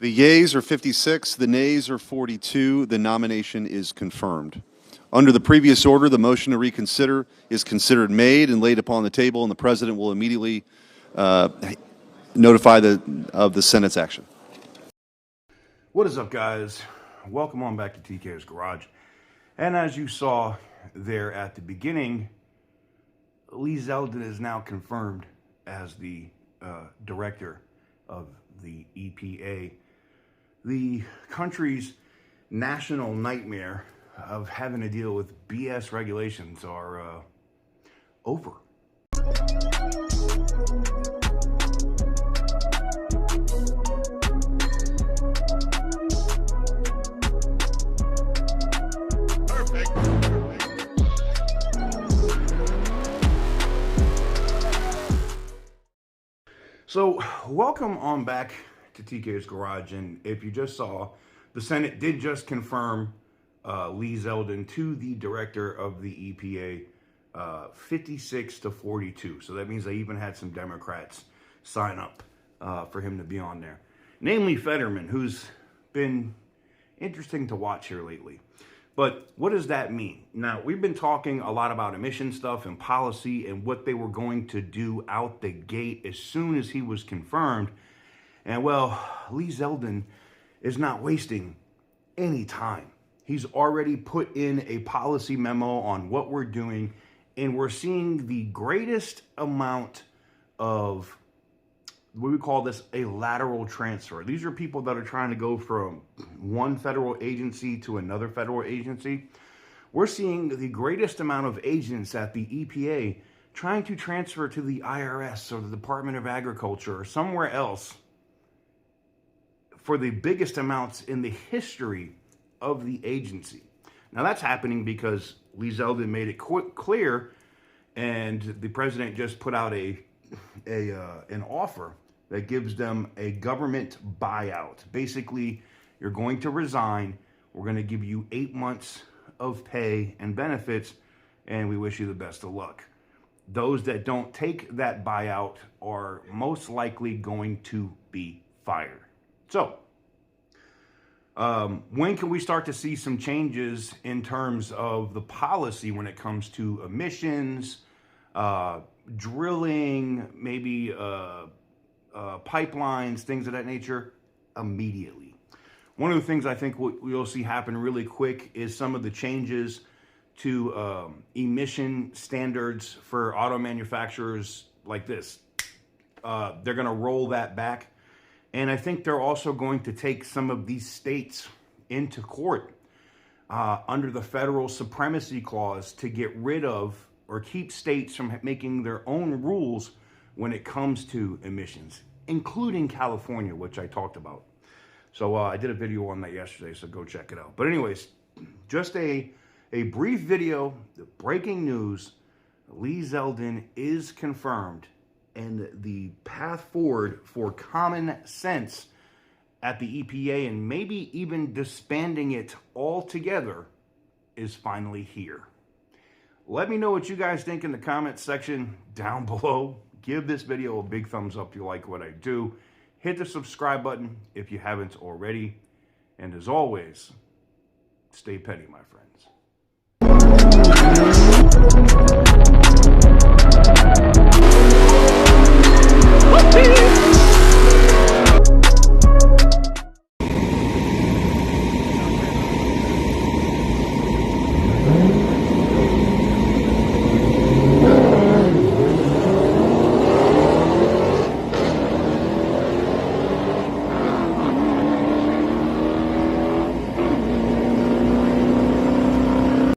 The yeas are 56, the nays are 42. The nomination is confirmed. Under the previous order, the motion to reconsider is considered made and laid upon the table, and the President will immediately notify of the Senate's action. What is up, guys? Welcome on back to TK's Garage. And as you saw there at the beginning, Lee Zeldin is now confirmed as the director of the EPA. The country's national nightmare of having to deal with BS regulations are over. So, welcome on back to TK's Garage, and if you just saw, the Senate did just confirm Lee Zeldin to the director of the EPA, 56 to 42. So that means they even had some Democrats sign up for him to be on there. Namely Fetterman, who's been interesting to watch here lately. But what does that mean? Now, we've been talking a lot about emission stuff and policy and what they were going to do out the gate as soon as he was confirmed. And well, Lee Zeldin is not wasting any time. He's already put in a policy memo on what we're doing, and we're seeing the greatest amount of, what we call this, a lateral transfer. These are people that are trying to go from one federal agency to another federal agency. We're seeing the greatest amount of agents at the EPA trying to transfer to the IRS or the Department of Agriculture or somewhere else for the biggest amounts in the history of the agency. Now that's happening because Lee Zeldin made it clear, and the president just put out an offer that gives them a government buyout. Basically, you're going to resign. We're going to give you 8 months of pay and benefits, and we wish you the best of luck. Those that don't take that buyout are most likely going to be fired. So, when can we start to see some changes in terms of the policy when it comes to emissions, drilling, maybe pipelines, things of that nature? Immediately. One of the things I think we'll see happen really quick is some of the changes to emission standards for auto manufacturers like this. They're going to roll that back. And I think they're also going to take some of these states into court under the federal supremacy clause to get rid of or keep states from making their own rules when it comes to emissions, including California, which I talked about. So I did a video on that yesterday, so go check it out. But anyways, just a brief video, the breaking news. Lee Zeldin is confirmed, and the path forward for common sense at the EPA and maybe even disbanding it altogether is finally here. Let me know what you guys think in the comments section down below. Give this video a big thumbs up if you like what I do. Hit the subscribe button if you haven't already. And as always, stay petty, my friends.